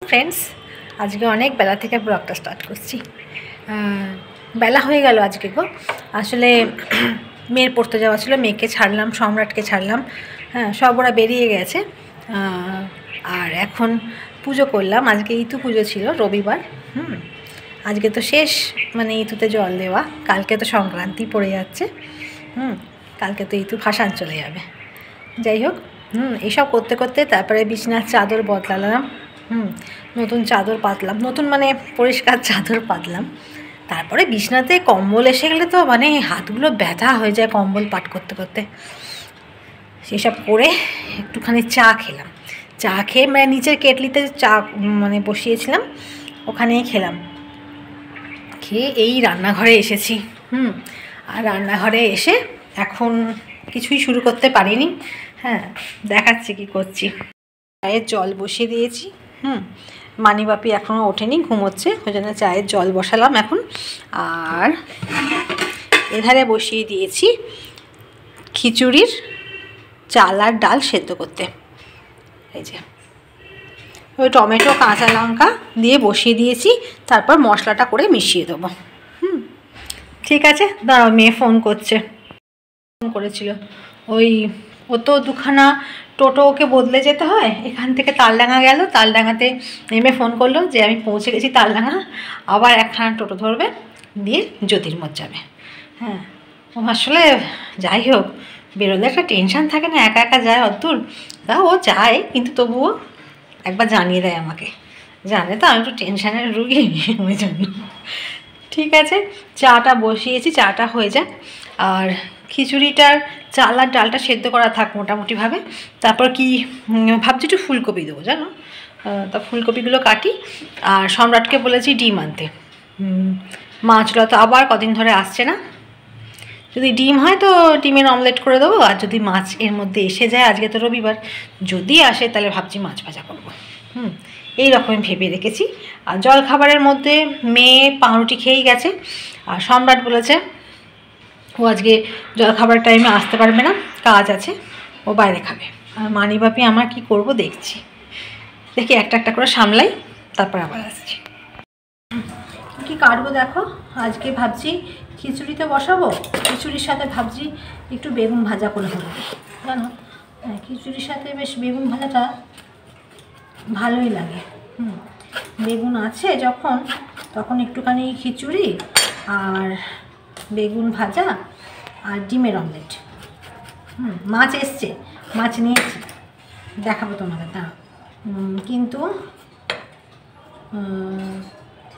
Friends, আজকে অনেক বেলা থেকে ব্লগটা স্টার্ট করছি। বেলা হয়ে গেল আজকে গো। আসলে মেয়ের পড়তে যাওয়া ছিল, মেয়েকে ছাড়লাম, সম্রাটকে ছাড়লাম। হ্যাঁ, সব ওরা বেরিয়ে গেছে। আর এখন পুজো করলাম। আজকে ইতু পুজো ছিল, রবিবার। আজকে তো শেষ, মানে ইতুতে জল দেওয়া। কালকে তো সংক্রান্তি পড়ে যাচ্ছে। কালকে তো ইতু ভাসান চলে যাবে। যাই হোক, এইসব করতে করতে তারপরে বিছনার চাদর বদলালাম। নতুন চাদর পাতলাম, নতুন মানে পরিষ্কার চাদর পাতলাম। তারপরে বিছনাতে কম্বল এসে গেলে তো মানে হাতগুলো ব্যথা হয়ে যায় কম্বল পাট করতে করতে। সেসব করে একটুখানি চা খেলাম। চা খেয়ে মানে নিচের কেটলিতে চা মানে বসিয়েছিলাম, ওখানেই খেলাম। খেয়ে এই রান্নাঘরে এসেছি। আর রান্নাঘরে এসে এখন কিছুই শুরু করতে পারিনি। হ্যাঁ, দেখাচ্ছি কি করছি। চায়ের জল বসিয়ে দিয়েছি। মানিবাপি এখনও ওঠেনি, ঘুমোচ্ছে, ওই জন্য চায়ের জল বসালাম এখন। আর এধারে বসিয়ে দিয়েছি খিচুড়ির চাল আর ডাল সেদ্ধ করতে। এই যে ওই টমেটো কাঁচা লঙ্কা দিয়ে বসিয়ে দিয়েছি, তারপর মশলাটা করে মিশিয়ে দেবো। ঠিক আছে, দাঁড়াও, মেয়ে ফোন করছে। ফোন করেছিল, ও তো দুখানা টোটো ওকে বদলে যেতে হয়। এখান থেকে তালডাঙ্গা গেল, তালডাঙ্গাতে নেমে ফোন করলো যে আমি পৌঁছে গেছি তালডাঙ্গা, আবার একখানা টোটো ধরবে, দিয়ে জ্যোতির্মঠ যাবে। হ্যাঁ, ও আসলে যাই হোক, বেরোলে একটা টেনশান থাকে না, একা একা যায় অতদূর। তা ও যায়, কিন্তু তবুও একবার জানিয়ে দেয় আমাকে, জানে তো আমি একটু টেনশানের রুগী, ওই জন্য। ঠিক আছে, চাটা বসিয়েছি, চাটা হয়ে যাক। আর খিচুড়িটার চাল আর ডালটা সেদ্ধ করা থাক মোটামুটিভাবে। তারপর কি ভাবছি একটু ফুলকপি দেবো, জানো। তা ফুলকপিগুলো কাটি। আর সম্রাটকে বলেছি ডিম আনতে। মাছগুলো তো আবার কদিন ধরে আসছে না। যদি ডিম হয় তো ডিমের অমলেট করে দেবো, আর যদি মাছ এর মধ্যে এসে যায়, আজকে তো রবিবার, যদি আসে তাহলে ভাবছি মাছ ভাজা করবো। এই রকমই ভেবে রেখেছি। আর জল খাবারের মধ্যে মেয়ে পাউরুটি খেয়েই গেছে। আর সম্রাট বলেছে ও আজকে জল খাবার টাইমে আসতে পারবে না, কাজ আছে, ও বাইরে খাবে। আর মানিবাপি আমার কি করব দেখছি, দেখি একটা একটা করে সামলাই, তারপর আবার আসছি। কি কাটবো দেখো, আজকে ভাবছি খিচুড়িতে বসাবো। খিচুড়ির সাথে ভাবছি একটু বেগুন ভাজা করে দেবো, জানো। হ্যাঁ, খিচুড়ির সাথে বেশ বেগুন ভাজাটা ভালোই লাগে। বেগুন আছে যখন, তখন একটুখানি খিচুড়ি আর বেগুন ভাজা আর ডিমের অমলেট। মাছ এসছে, মাছ নিয়েছি, দেখাবো তোমাদের, দাঁড়াও। কিন্তু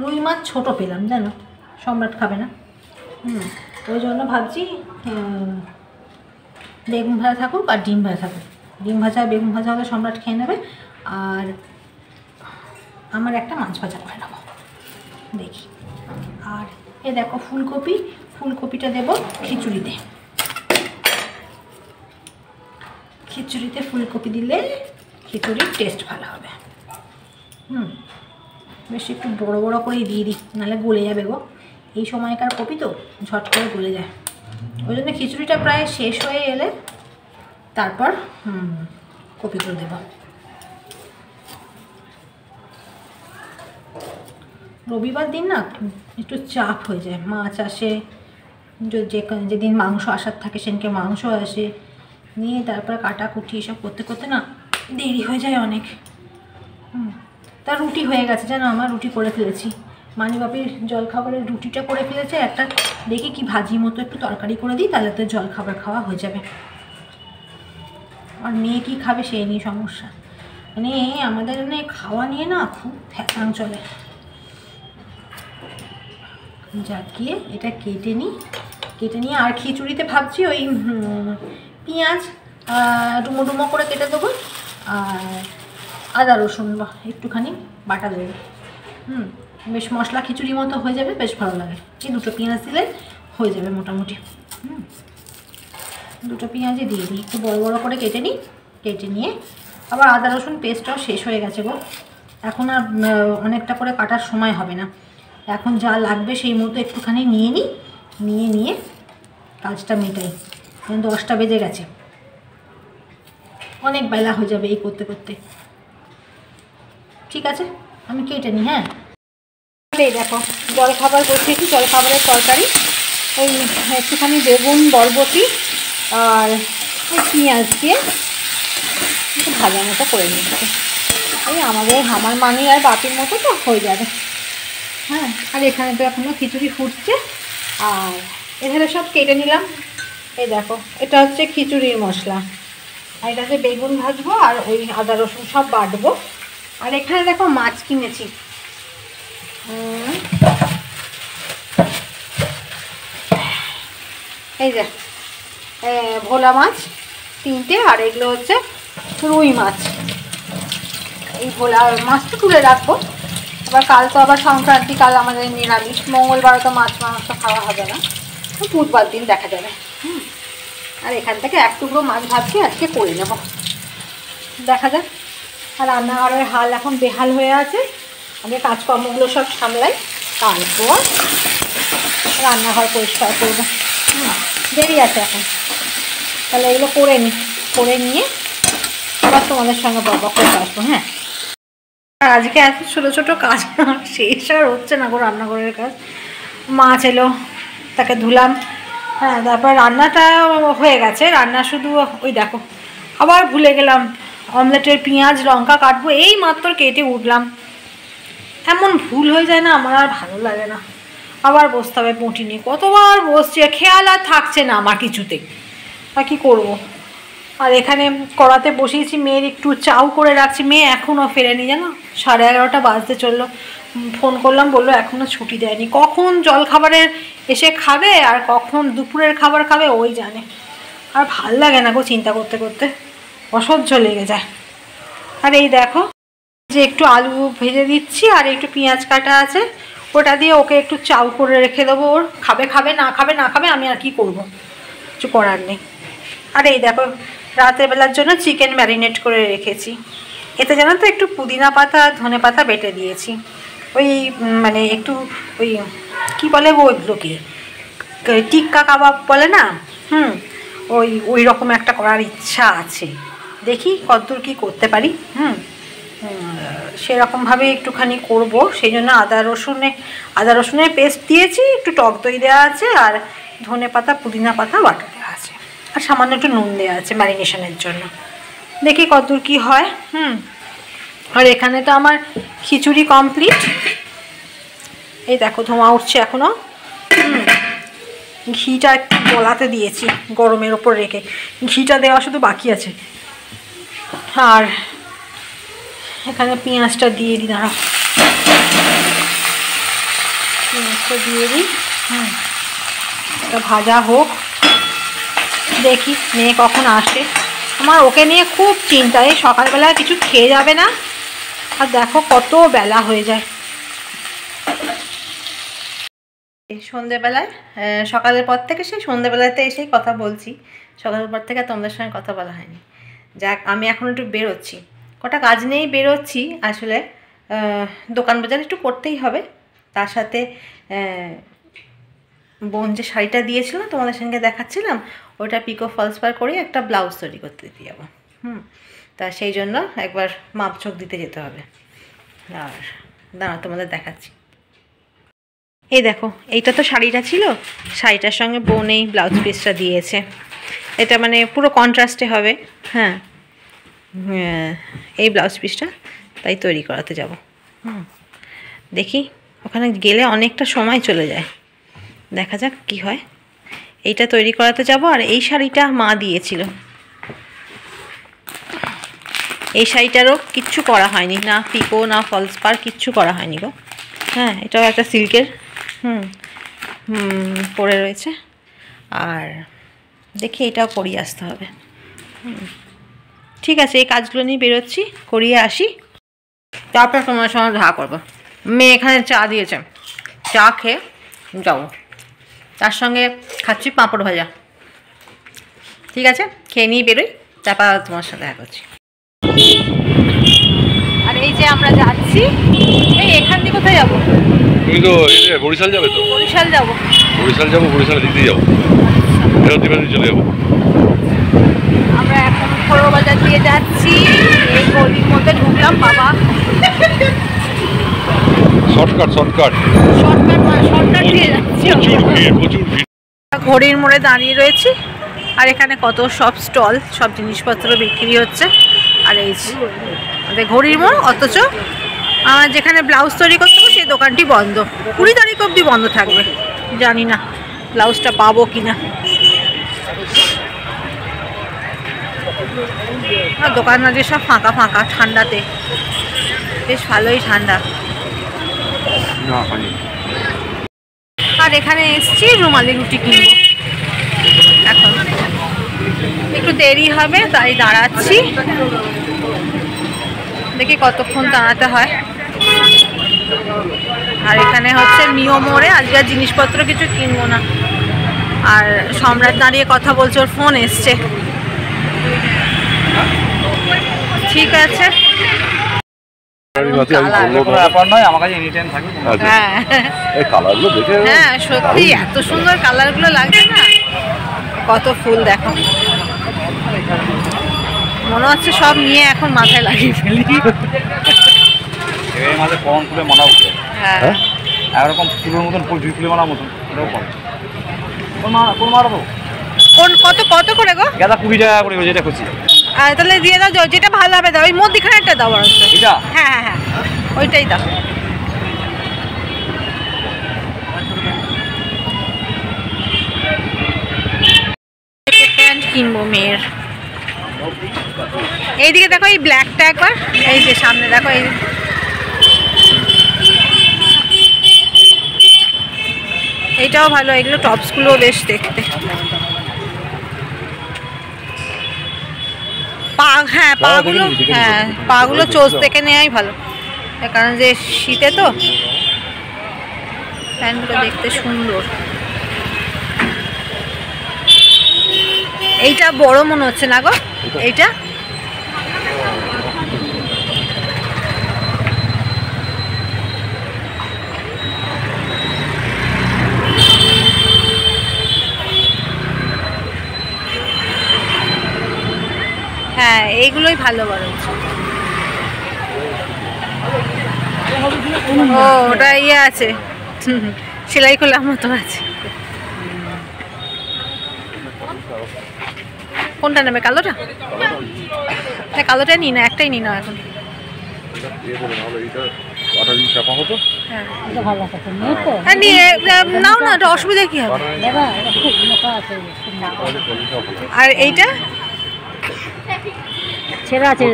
রুই মাছ ছোটো পেলাম, জানো, সম্রাট খাবে না। ওই জন্য ভাবছি বেগুন ভাজা থাকুক আর ডিম ভাজা থাকুক। ডিম ভাজা আর বেগুন ভাজা হলে সম্রাট খেয়ে নেবে, আর আমার একটা মাছ ভাজা করে নেবো, দেখি। আর এ দেখো ফুলকপি, ফুলকপিটা দেবো খিচুড়িতে। খিচুড়িতে ফুলকপি দিলে খিচুড়ির টেস্ট ভালো হবে। বেশ একটু বড়ো বড়ো করেই দিয়ে দিই, নাহলে গলে যাবে গো। এই সময়কার কপি তো ঝট করে গলে যায়। ওই জন্য খিচুড়িটা প্রায় শেষ হয়ে এলে তারপর কপিগুলো দেবো। রবিবার দিন না একটু চাপ হয়ে যায়, মাছ আসে, যেদিন মাংস আসার থাকে সেদিনকে মাংস আসে, নিয়ে তারপরে কাটাকুটি এসব করতে করতে না দেরি হয়ে যায় অনেক। তা রুটি হয়ে গেছে, জানো, আমার রুটি করে ফেলেছি। মানিবাপির জলখাবারের রুটিটা করে ফেলেছে, একটা দেখি কি ভাজি মতো একটু তরকারি করে দিই, তাহলে তো জলখাবার খাওয়া হয়ে যাবে। আর মেয়ে কী খাবে সেই নিয়ে সমস্যা, মানে আমাদের এখানে খাওয়া নিয়ে না খুব ফ্যাসাং চলে। গিয়ে এটা কেটে নিই। আর খিচুড়িতে ভাবছি ওই পেঁয়াজ ডুমো ডুমো করে কেটে দেবো, আর আদা রসুন একটুখানি বাটা দেবো। বেশ মশলা খিচুড়ি মতো হয়ে যাবে, বেশ ভালো লাগে। এই দুটো পেঁয়াজ দিলে হয়ে যাবে মোটামুটি। দুটো পেঁয়াজই দিয়ে দিই, একটু বড়ো বড়ো করে কেটে নিয়ে আবার আদা রসুন পেস্টটাও শেষ হয়ে গেছে গো। এখন আর অনেকটা করে কাটার সময় হবে না, এখন যা লাগবে সেই মতো একটুখানি নিয়ে কাজটা মেটাই। 10টা বেজে গেছে, অনেক বেলা হয়ে যাবে এই করতে করতে। ঠিক আছে, আমি কেটে নিই। হ্যাঁ, এই দেখো জলখাবার বসিয়েছি, জলখাবারের তরকারি ওই একটুখানি বেগুন, বরবটি আর ওই পেঁয়াজ দিয়ে একটু ভাজা মতো করে নিচ্ছি। ওই আমার মানি আর বাপির মতো তো হয়ে যাবে। হ্যাঁ, আর এখানে তো এখনও খিচুড়ি ফুটছে। আর এখানে সব কেটে নিলাম। এই দেখো এটা হচ্ছে খিচুড়ির মশলা, আর এটাতে বেগুন ভাজবো আর ওই আদা রসুন সব বাটবো। আর এখানে দেখো মাছ কিনেছি, এই যে ভোলা মাছ 3টে, আর এগুলো হচ্ছে রুই মাছ। এই ভোলা মাছটা তুলে রাখবো, আবার কাল তো আবার সংক্রান্তি, কাল আমাদের নিরামিষ, মঙ্গলবার তো মাছ মাংস খাওয়া হবে না, বুধবার দিন দেখা যাবে। আর এখান থেকে এক টুকরো মাছ ভাবছি আজকে করে নেব, দেখা যাক। আর রান্নাঘরের হাল এখন বেহাল হয়ে আছে, আগে কাজকর্মগুলো সব সামলাই, তারপর রান্নাঘর পরিষ্কার করবো। দেরি আছে এখন, তাহলে এগুলো করে নিয়ে আবার তোমাদের সঙ্গে বকবক করে আসবো। হ্যাঁ, আর আজকে এত ছোটো ছোটো কাজ শেষ আর হচ্ছে না গো, রান্নাঘরের কাজ। মাছ এলো, তাকে ধুলাম। হ্যাঁ, তারপর রান্নাটা হয়ে গেছে, রান্না শুধু ওই দেখো আবার ভুলে গেলাম অমলেটের পেঁয়াজ লঙ্কা কাটবো, এই মাত্র কেটে উঠলাম। এমন ভুল হয়ে যায় না, আমার আর ভালো লাগে না। আবার বসতে হবে পুঁটি নিয়ে, কতবার বসছি, খেয়াল আর থাকছে না আমার কিছুতে, আর কী করবো। আর এখানে কড়াতে বসিয়েছি, মেয়ের একটু চাউ করে রাখছি। মেয়ে এখনও ফেরেনি জানো, 11:30 বাজতে চললো। ফোন করলাম, বললো এখনও ছুটি দেয়নি। কখন জলখাবারের এসে খাবে আর কখন দুপুরের খাবার খাবে ওই জানে। আর ভাল লাগে না গো চিন্তা করতে করতে, অসহ্য লেগে যায়। আর এই দেখো যে একটু আলু ভেজে দিচ্ছি, আর একটু পেঁয়াজ কাটা আছে, ওটা দিয়ে ওকে একটু চাউ করে রেখে দেবো। ওর খাবে না খাবে, আমি আর কি করবো, কিছু করার নেই। আর এই দেখো রাতের বেলার জন্য চিকেন ম্যারিনেট করে রেখেছি। এতে জানো তো একটু পুদিনা পাতা ধনে পাতা বেটে দিয়েছি, ওই মানে একটু ওই কী বলে ওইগুলোকে টিক্কা কাবাব বলে না, ওই রকম একটা করার ইচ্ছা আছে, দেখি কতদূর কী করতে পারি। সেরকমভাবে একটুখানি করব, সেই জন্য আদা রসুনের পেস্ট দিয়েছি, একটু টক দই দেওয়া আছে, আর ধনে পাতা পুদিনা পাতা বাটা দেওয়া আছে, আর সামান্য একটু নুন দেওয়া আছে ম্যারিনেশনের জন্য। দেখি কতদূর কী হয়। আর এখানে তো আমার খিচুড়ি কমপ্লিট। এই দেখো ধোঁয়া উঠছে এখনও। ঘিটা একটু গলাতে দিয়েছি গরমের ওপর রেখে, ঘিটা দেওয়া শুধু বাকি আছে। আর এখানে পেঁয়াজটা দিয়ে দিই, দাঁড়া পেঁয়াজটা দিয়ে দিই। এটা ভাজা হোক, দেখি মেয়ে কখন আসে। আমার ওকে নিয়ে খুব চিন্তা, এই সকালবেলা কিছু খেয়ে যাবে না, আর দেখো কত বেলা হয়ে যায়। সন্ধেবেলায় সকালের পর থেকে সেই সন্ধেবেলাতে এসেই কথা বলছি, সকালের পর থেকে তোমাদের সঙ্গে কথা বলা হয়নি। যাক, আমি এখন একটু বেরোচ্ছি, কটা কাজ নিয়েই বেরোচ্ছি আসলে। দোকান বাজার একটু করতেই হবে, তার সাথে বোন যে শাড়িটা দিয়েছিল তোমাদের সঙ্গে দেখাচ্ছিলাম, ওটা পিকো ফলস পার করে একটা ব্লাউজ তৈরি করতে দিতে যাবো। তা সেই জন্য একবার মাপঝোঁক দিতে যেতে হবে। আর দাঁড়া তোমাদের দেখাচ্ছি। এই দেখো, এইটা তো শাড়িটা ছিল, শাড়িটার সঙ্গে বোন এই ব্লাউজ পিসটা দিয়েছে। এটা মানে পুরো কন্ট্রাস্টে হবে। হ্যাঁ, এই ব্লাউজ পিসটা তাই তৈরি করাতে যাব। দেখি ওখানে গেলে অনেকটা সময় চলে যায়, দেখা যাক কি হয়। এইটা তৈরি করাতে যাব। আর এই শাড়িটা মা দিয়েছিল, এই শাড়িটারও কিচ্ছু করা হয়নি, না পিকো না ফলস পার, কিচ্ছু করা হয়নি গো। হ্যাঁ, এটাও একটা সিল্কের পরে রয়েছে। আর দেখি এটাও করিয়ে আসতে হবে। ঠিক আছে, এই কাজগুলো নিয়ে বেরোচ্ছি, করিয়ে আসি, তারপর তোমার সঙ্গে দেখা করবো। মেয়ে এখানে চা দিয়েছে, চা খেয়ে যাবো, তার সঙ্গে খাচ্ছি পাঁপড় ভাজা। ঠিক আছে, খেয়ে নিয়ে বেরোই, তারপর তোমার সাথে দেখা করছি। আর এই যে আমরা যাচ্ছি, এই এখান দিয়ে কোথায় যাবো? তুমি তো বরিশাল যাবে তো? বরিশাল যাবো, বরিশাল দিতে যাবো, চলে যাবো। আমরা এখন খোড়ো বাজার দিয়ে যাচ্ছি, এই গলির মধ্যে ঢুকলাম। বাবা শর্টকাট দিয়ে যাচ্ছি। প্রচুর ভিড়। ঘড়ির মোড়ে দাঁড়িয়ে রয়েছি, আর এখানে কত সব স্টল, সব জিনিসপত্র বিক্রি হচ্ছে। আর এই যে ঘড়ির মোড়, অথচ আমার যেখানে ব্লাউজ তৈরি করতে হবে সেই দোকানটি বন্ধ। 20 তারিখ অবধি বন্ধ থাকবে, জানি না ব্লাউজটা পাবো কিনা। আর দোকান আজকে সব ফাঁকা ফাঁকা, ঠান্ডাতে বেশ ভালোই ঠান্ডা। আর এখানে এসছি রুমালি রুটি কিনবো, এখন একটু দেরি হবে তাই দাঁড়াচ্ছি, দেখি কতক্ষণ দাঁড়াতে হয়। আর এখানে হচ্ছে নিয়ম মোড়ে আজকে আর জিনিসপত্র কিছু কিনবো না। আর সম্রাট দাঁড়িয়ে কথা বলছে, ওর ফোন এসছে। ঠিক আছে, হ্যাঁ সত্যি এত সুন্দর কালারগুলো লাগছে না, কত ফুল দেখো, মনে হচ্ছে সব নিয়ে এখন মাথায় লাগিয়ে ফেলি। হ্যাঁ এরকম ফুলের মতন ফুল, জুই ফুলে মানার মতন কত কত করে গো? গাঁদা 20 টাকা করে, যেটা খুশি। তাহলে দিয়ে দাও, যেটা ভালো হবে দাও, ওই মধ্যিখানেরটা দাও বরং। এটা হ্যাঁ হ্যাঁ হ্যাঁ ওইটাই দাও। প্যান্ট কিনবো মেয়ের। এইদিকে দেখো, এই ব্ল্যাকটা একবার, এই যে সামনে দেখো, এই এইটাও ভালো, এগুলো টপসগুলো বেশ দেখতে। হ্যাঁ পাগুলো, হ্যাঁ পাগুলো চোজ থেকে নেওয়াই ভালো, কারণ যে শীতে তো প্যান্টগুলো দেখতে সুন্দর। এইটা বড় মনে হচ্ছে না গো, এইটা হ্যাঁ এইগুলোই ভালো বড়। ও ওটা ইয়ে আছে, সেলাই খোলার মতো আছে। কোনটা নেবে? কালোটা? কালোটা নি না, একটাই নি না এখন। নাও না, অসুবিধা কি হবে? আর এইটা ছেঁড়া আছে,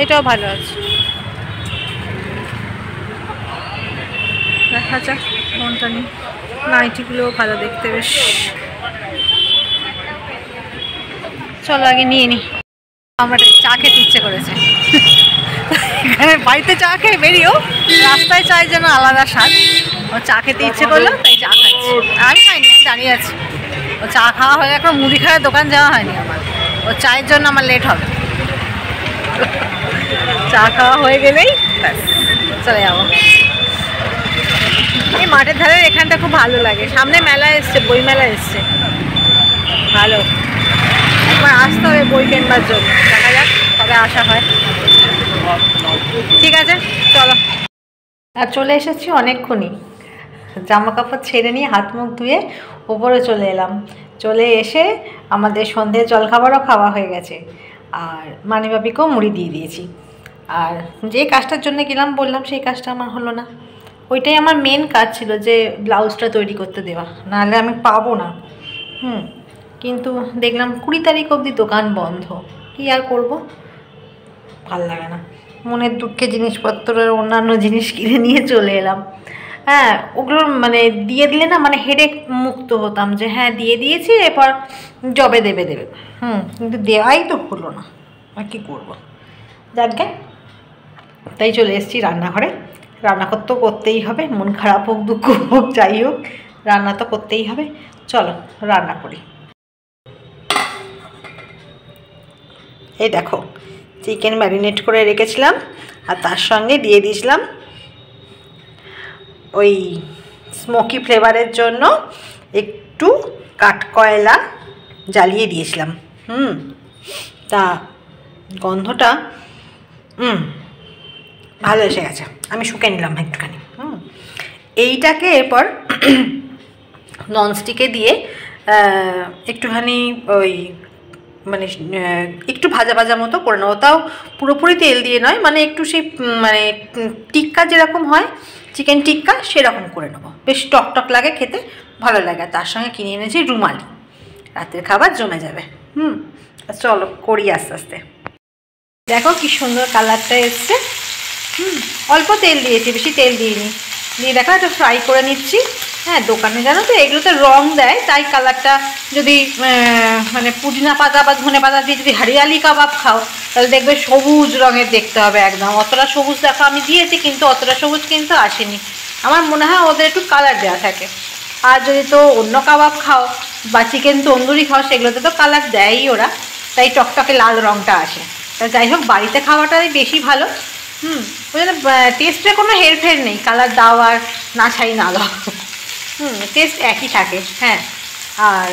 এটাও ভালো আছে। দেখা যাক কোনটা নিই। নাইটিগুলোও ভালো দেখতে বেশ, চলো আগে নিয়ে নিই। আমার চা খেতে ইচ্ছে করেছে, বাড়িতে চা খেয়ে বেরিয়েও রাস্তায় চাই যেন আলাদা স্বাদ। ও চা খেতে ইচ্ছে করলো তাই চা খাচ্ছি। আমি খাইনি, আমি দাঁড়িয়ে আছি। ও চা খাওয়া হয়ে এখন মুড়ি খাওয়ার দোকান যাওয়া হয়নি আমার, ও চায়ের জন্য আমার লেট হবে। চা খাওয়া হয়ে গেলেই ব্যাস চলে যাবো। এই মাঠের ধারের এখানটা খুব ভালো লাগে, সামনে মেলা এসছে, বই মেলা এসছে, ভালো। একবার আসতে হবে বই কেনবার জন্য, দেখা যাক কবে আসা হয়। ঠিক আছে চলো। আর চলে এসেছি অনেকক্ষণই, জামা কাপড় ছেড়ে নিয়ে হাত মুখ ধুয়ে ওপরে চলে এলাম। চলে এসে আমাদের সন্ধ্যে জলখাবারও খাওয়া হয়ে গেছে, আর মানিবাবিকেও মুড়ি দিয়ে দিয়েছি। আর যে কাজটার জন্য গেলাম বললাম, সেই কাজটা আমার হলো না। ওইটাই আমার মেন কাজ ছিল, যে ব্লাউজটা তৈরি করতে দেওয়া, নাহলে আমি পাবো না। কিন্তু দেখলাম 20 তারিখ অবধি দোকান বন্ধ, কী আর করবো, ভাল লাগে না। মনের দুঃখে জিনিসপত্রের অন্যান্য জিনিস কিনে নিয়ে চলে এলাম। হ্যাঁ ওগুলো মানে দিয়ে দিলে না, মানে হেডেক মুক্ত হতাম, যে হ্যাঁ দিয়ে দিয়েছি, এরপর জবে দেবে। কিন্তু দেওয়াই তো হলো না, আর কী করবো, যাকে তাই চলে এসেছি রান্নাঘরে। রান্না তো করতেই হবে, মন খারাপ হোক দুঃখ হোক যাই হোক, রান্না তো করতেই হবে। চলো রান্না করি। এই দেখো চিকেন ম্যারিনেট করে রেখেছিলাম, আর তার সঙ্গে দিয়ে দিয়েছিলাম ওই স্মোকি ফ্লেভারের জন্য একটু কাঠকয়লা জ্বালিয়ে দিয়েছিলাম। তা গন্ধটা ভালো এসে গেছে, আমি শুকে নিলাম একটুখানি। এইটাকে এরপর ননস্টিকে দিয়ে একটুখানি ওই মানে একটু ভাজা ভাজা মতো করে নেবো, তাও পুরোপুরি তেল দিয়ে নয়, মানে একটু সেই মানে টিক্কা যেরকম হয় চিকেন টিক্কা সেরকম করে নেবো, বেশ টক টক লাগে খেতে, ভালো লাগে। তার সঙ্গে কিনে এনেছি রুমালি, রাতের খাবার জমে যাবে। চলো করি আস্তে আস্তে। দেখো কি সুন্দর কালারটা এসছে। অল্প তেল দিয়েছি, বেশি তেল দিইনি, দিয়ে দেখো একটু ফ্রাই করে নিচ্ছি। হ্যাঁ, দোকানে জানো তো এগুলোতে রং দেয়, তাই কালারটা যদি মানে পুদিনা পাতা বা ধনে পাতা দিয়ে যদি হরিয়ালি কাবাব খাও তাহলে দেখবে সবুজ রঙের দেখতে হবে একদম। অতটা সবুজ দেখো আমি দিয়েছি, কিন্তু অতটা সবুজ কিন্তু আসেনি। আমার মনে হয় ওদের একটু কালার দেওয়া থাকে। আর যদি তো অন্য কাবাব খাও বা চিকেন তন্দুরি খাও সেগুলোতে তো কালার দেয়ই ওরা, তাই টকটকে লাল রঙটা আসে। তা যাই হোক, বাড়িতে খাওয়াটাই বেশি ভালো। ওই জন্য টেস্টে কোনো হেরফের নেই, কালার দাও আর না ছাই না দাও, টেস্ট একই থাকে। হ্যাঁ, আর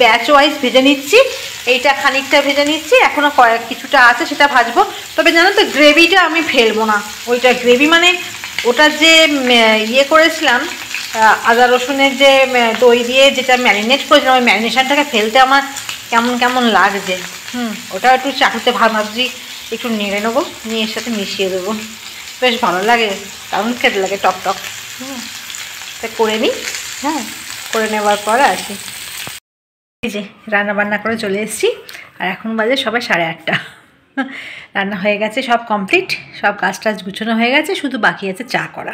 ব্যাচ ওয়াইজ ভেজে নিচ্ছি, এইটা খানিকটা ভেজে নিচ্ছি, এখনও কিছুটা আছে সেটা ভাজবো। তবে জানো তো গ্রেভিটা আমি ফেলবো না, ওইটা গ্রেভি মানে ওটা যে ইয়ে করেছিলাম আদা রসুনের যে দই দিয়ে যেটা ম্যারিনেট করেছিলাম, ওই ম্যারিনেশনটাকে ফেলতে আমার কেমন কেমন লাগছে। ওটা একটু চাটুতে ভাবছি একটু নেড়ে নেবো, নিয়ে এর সাথে মিশিয়ে দেবো, বেশ ভালো লাগে, কারণ খেতে লাগে টক টক। তা করে নিই। হ্যাঁ, করে নেওয়ার পর আসি। এই যে রান্না বান্না করে চলে এসেছি, আর এখন বাজে সবাই 8:30। রান্না হয়ে গেছে, সব কমপ্লিট, সব কাজ টাজ গুছানো হয়ে গেছে, শুধু বাকি আছে চা করা।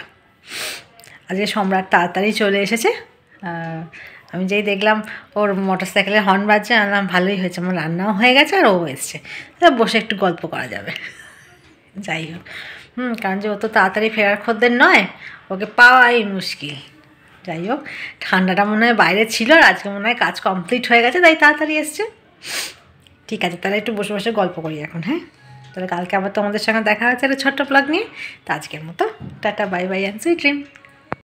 আজকে সম্রাট তাড়াতাড়ি চলে এসেছে। আমি যেই দেখলাম ওর মোটরসাইকেলের হর্ন বাজছে, আনলাম ভালোই হয়েছে, আমার রান্নাও হয়ে গেছে আর ও এসছে, বসে একটু গল্প করা যাবে। যাই হোক, কারণ যে ও তো তাড়াতাড়ি ফেরার খদ্দের নয়, ওকে পাওয়াই মুশকিল। যাই হোক, ঠান্ডাটা মনে হয় বাইরে ছিল, আর আজকে মনে হয় কাজ কমপ্লিট হয়ে গেছে, তাই তাড়াতাড়ি এসছে। ঠিক আছে, তাহলে একটু বসে বসে গল্প করি এখন। হ্যাঁ, তাহলে কালকে আবার তোমাদের সঙ্গে দেখা হচ্ছে একটা ছোট্ট ব্লগ নিয়ে। তো আজকের মতো tata, bye bye and sweet dream.